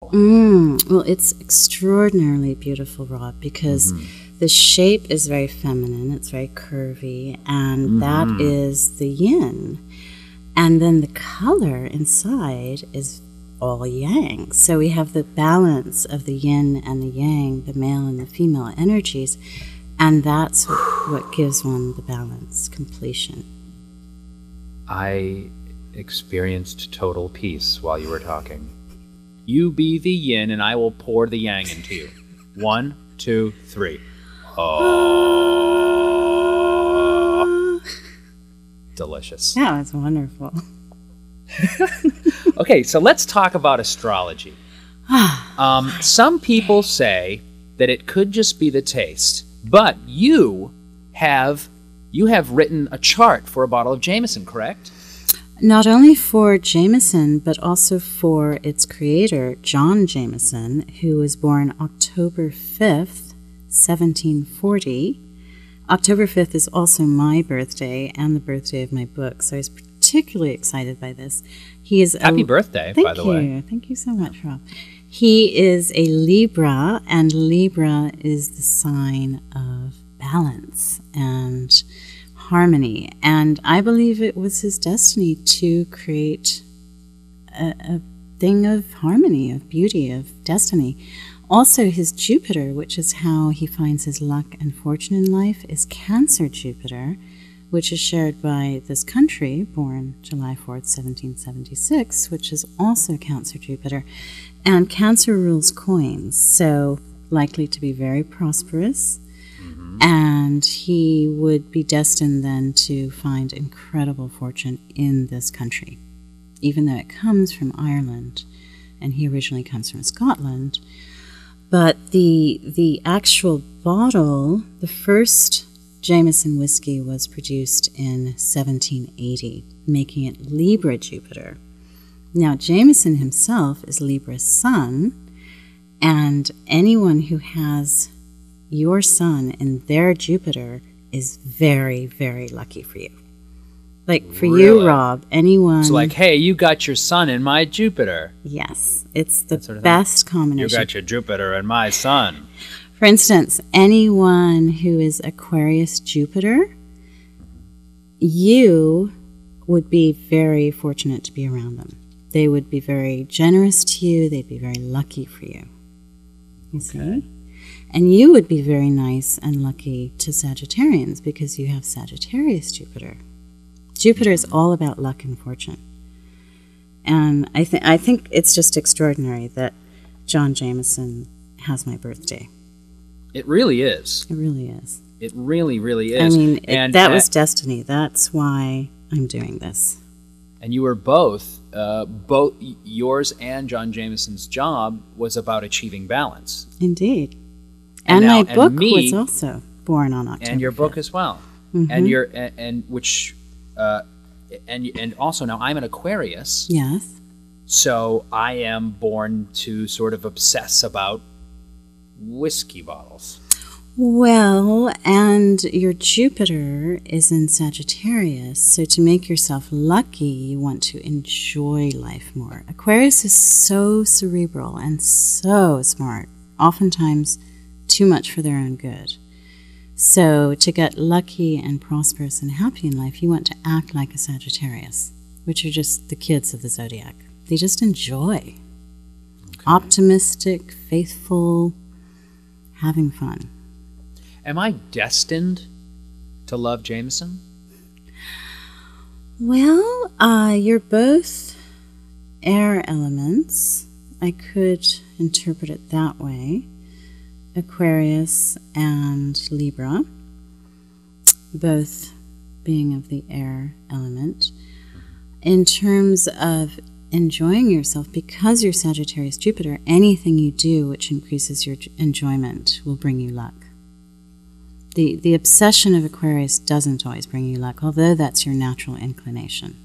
Well, it's extraordinarily beautiful, Rob, because the shape is very feminine, it's very curvy, and that is the yin. And then the color inside is all yang. So we have the balance of the yin and the yang, the male and the female energies, and that's what gives one the balance, completion. I experienced total peace while you were talking. You be the yin, and I will pour the yang into you. 1, 2, 3. Oh. Delicious. That was wonderful. Okay, so let's talk about astrology. Some people say that it could just be the taste, but you have written a chart for a bottle of Jameson, correct? Not only for Jameson, but also for its creator, John Jameson, who was born October 5th, 1740. October 5th is also my birthday and the birthday of my book, so I was particularly excited by this. He is Happy birthday, by the way. Thank you so much, Rob. He is a Libra, and Libra is the sign of balance and harmony, and I believe it was his destiny to create a thing of harmony, of beauty, of destiny. Also, his Jupiter, which is how he finds his luck and fortune in life, is Cancer Jupiter, which is shared by this country, born July 4th, 1776, which is also Cancer Jupiter. And Cancer rules coins, so likely to be very prosperous. And he would be destined then to find incredible fortune in this country, even though it comes from Ireland, and he originally comes from Scotland. But the actual bottle, the first Jameson whiskey, was produced in 1780, making it Libra Jupiter. Now, Jameson himself is Libra's sun, and anyone who has your sun in their Jupiter is very, very lucky for you. Like for you, Rob, anyone... It's like, hey, you got your sun in my Jupiter. Yes, it's the best combination. You got your Jupiter and my sun. For instance, anyone who is Aquarius Jupiter, you would be very fortunate to be around them. They would be very generous to you. They'd be very lucky for you. You see? And you would be very nice and lucky to Sagittarians because you have Sagittarius Jupiter. Jupiter is all about luck and fortune. And I think it's just extraordinary that John Jameson has my birthday. It really is. It really is. It really, really is. I mean, that was destiny. That's why I'm doing this. And you were both yours and John Jameson's job was about achieving balance. Indeed. And my book was also born on October. And your 5th. book as well. And also now I'm an Aquarius. Yes. So I am born to sort of obsess about whiskey bottles. Well, and your Jupiter is in Sagittarius, so to make yourself lucky, you want to enjoy life more. Aquarius is so cerebral and so smart, oftentimes too much for their own good. So to get lucky and prosperous and happy in life, you want to act like a Sagittarius, which are just the kids of the zodiac. They just enjoy. Optimistic, faithful, having fun. Am I destined to love Jameson? Well, you're both air elements. I could interpret it that way. Aquarius and Libra, both being of the air element. In terms of enjoying yourself, because you're Sagittarius Jupiter, anything you do which increases your enjoyment will bring you luck. The obsession of Aquarius doesn't always bring you luck, although that's your natural inclination.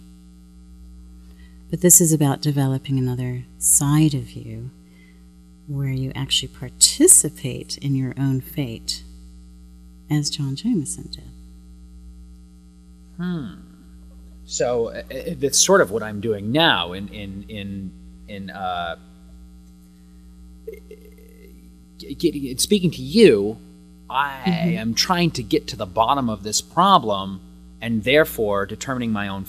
But this is about developing another side of you where you actually participate in your own fate, as John Jameson did. So that's sort of what I'm doing now in speaking to you, I am trying to get to the bottom of this problem and therefore determining my own